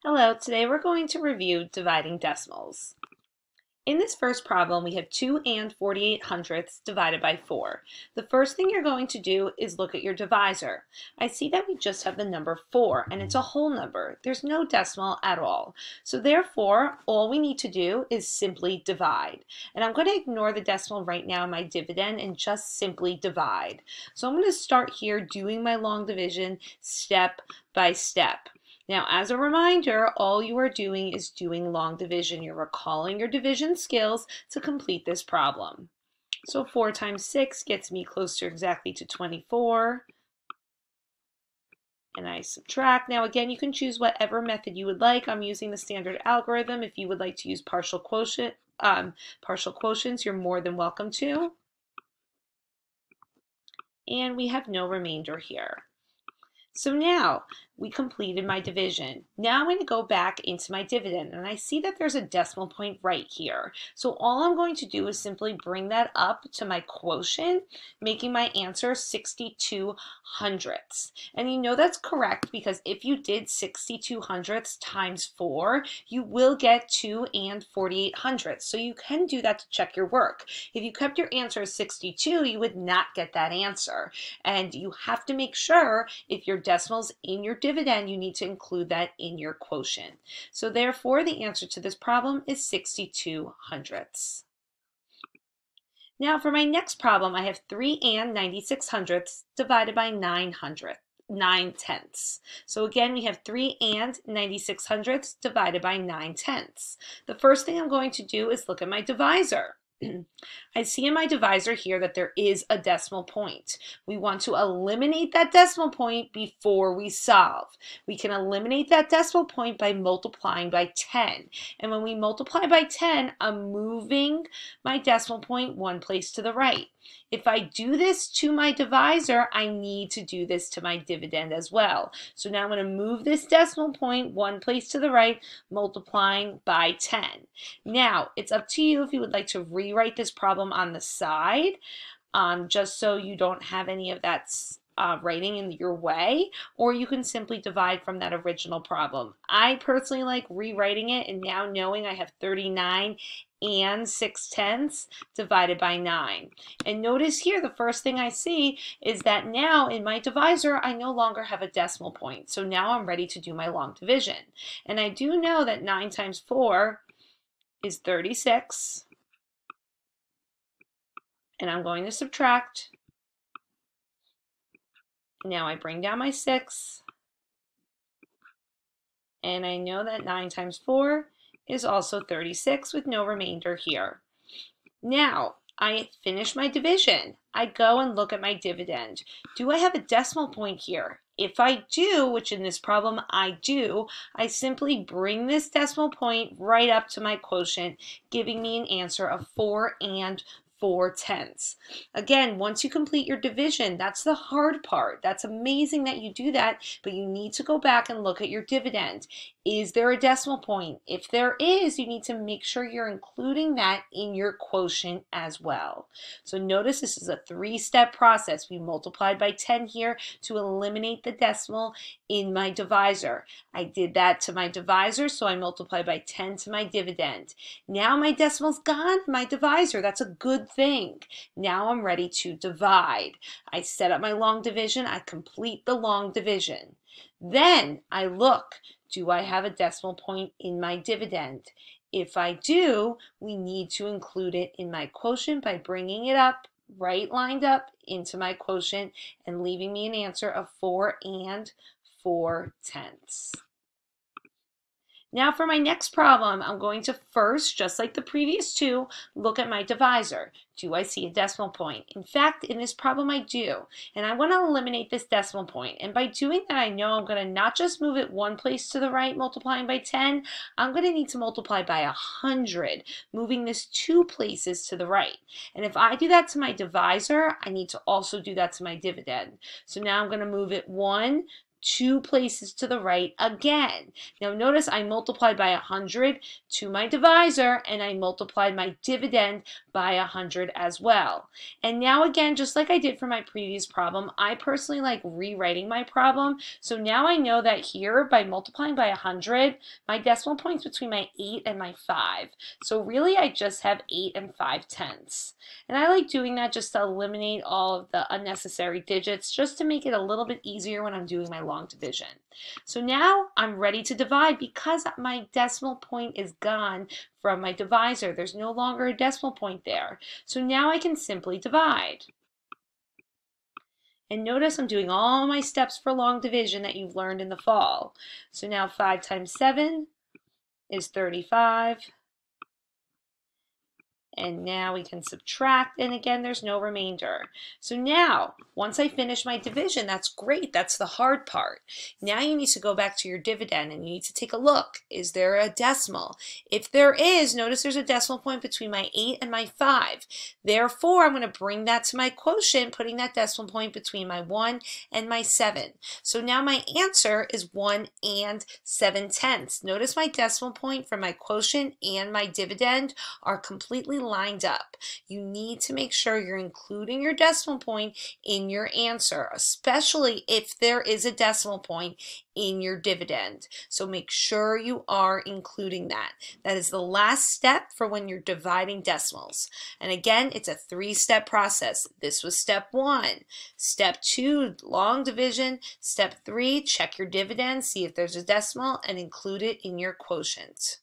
Hello, today we're going to review dividing decimals. In this first problem, we have 2 and 48 hundredths divided by 4. The first thing you're going to do is look at your divisor. I see that we just have the number 4, and it's a whole number. There's no decimal at all. So therefore, all we need to do is simply divide. And I'm going to ignore the decimal right now in my dividend and just simply divide. So I'm going to start here doing my long division step by step. Now, as a reminder, all you are doing is doing long division. You're recalling your division skills to complete this problem. So 4 times 6 gets me closer exactly to 24. And I subtract. Now again, you can choose whatever method you would like. I'm using the standard algorithm. If you would like to use partial quotients, you're more than welcome to. And we have no remainder here. So now we completed my division. Now I'm going to go back into my dividend, and I see that there's a decimal point right here. So all I'm going to do is simply bring that up to my quotient, making my answer 62 hundredths. And you know that's correct because if you did 62 hundredths times 4, you will get 2 and 48 hundredths. So you can do that to check your work. If you kept your answer as 62, you would not get that answer. And you have to make sure if your decimals in your dividend, you need to include that in your quotient. So therefore, the answer to this problem is 62 hundredths. Now for my next problem, I have 3 and 96 hundredths divided by 9 tenths. So again, we have 3 and 96 hundredths divided by 9 tenths. The first thing I'm going to do is look at my divisor. I see in my divisor here that there is a decimal point. We want to eliminate that decimal point before we solve. We can eliminate that decimal point by multiplying by 10. And when we multiply by 10, I'm moving my decimal point one place to the right. If I do this to my divisor, I need to do this to my dividend as well. So now I'm going to move this decimal point one place to the right, multiplying by 10. Now, it's up to you if you would like to rewrite this problem on the side, just so you don't have any of that writing in your way, or you can simply divide from that original problem. I personally like rewriting it and now knowing I have 39 and 6 tenths divided by 9. And notice here the first thing I see is that now in my divisor I no longer have a decimal point. So now I'm ready to do my long division. And I do know that 9 times 4 is 36. And I'm going to subtract. Now I bring down my 6. And I know that 9 times 4 is also 36 with no remainder here. Now, I finish my division. I go and look at my dividend. Do I have a decimal point here? If I do, which in this problem I do, I simply bring this decimal point right up to my quotient, giving me an answer of 4 and 4 tenths. Again, once you complete your division, that's the hard part. That's amazing that you do that, but you need to go back and look at your dividend. Is there a decimal point? If there is, you need to make sure you're including that in your quotient as well. So notice this is a 3-step process. We multiplied by 10 here to eliminate the decimal in my divisor. I did that to my divisor, so I multiplied by 10 to my dividend. Now my decimal's gone in my divisor. That's a good thing. Now I'm ready to divide. I set up my long division. I complete the long division. Then I look, do I have a decimal point in my dividend? If I do, we need to include it in my quotient by bringing it up, right lined up into my quotient and leaving me an answer of 4 and 4 tenths. Now for my next problem, I'm going to first, just like the previous two, look at my divisor. Do I see a decimal point? In fact, in this problem I do. And I want to eliminate this decimal point. And by doing that, I know I'm going to not just move it one place to the right, multiplying by 10, I'm going to need to multiply by 100, moving this 2 places to the right. And if I do that to my divisor, I need to also do that to my dividend. So now I'm going to move it 1, 2 places to the right again. Now notice I multiplied by 100 to my divisor, and I multiplied my dividend by 100 as well. And now again, just like I did for my previous problem, I personally like rewriting my problem. So now I know that here, by multiplying by 100, my decimal point's between my 8 and my 5. So really I just have 8 and 5/10. And I like doing that just to eliminate all of the unnecessary digits, just to make it a little bit easier when I'm doing my long division. So now I'm ready to divide because my decimal point is gone from my divisor. There's no longer a decimal point there. So now I can simply divide. And notice I'm doing all my steps for long division that you've learned in the fall. So now 5 times 7 is 35. And now we can subtract, and again, there's no remainder. So now, once I finish my division, that's great. That's the hard part. Now you need to go back to your dividend, and you need to take a look. Is there a decimal? If there is, notice there's a decimal point between my 8 and my 5. Therefore, I'm going to bring that to my quotient, putting that decimal point between my 1 and my 7. So now my answer is 1 and 7/10. Notice my decimal point for my quotient and my dividend are completely lined up. You need to make sure you're including your decimal point in your answer, especially if there is a decimal point in your dividend. So make sure you are including that. That is the last step for when you're dividing decimals. And again, it's a 3-step process. This was step 1. Step 2, long division. Step 3, check your dividend, see if there's a decimal, and include it in your quotient.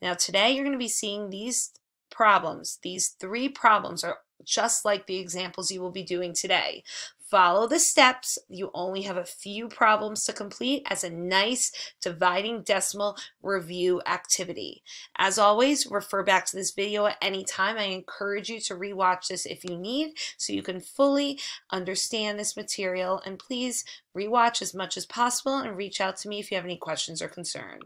Now today you're going to be seeing these problems. These 3 problems are just like the examples you will be doing today. Follow the steps. You only have a few problems to complete as a nice dividing decimal review activity. As always, refer back to this video at any time. I encourage you to rewatch this if you need, so you can fully understand this material. And please rewatch as much as possible and reach out to me if you have any questions or concerns.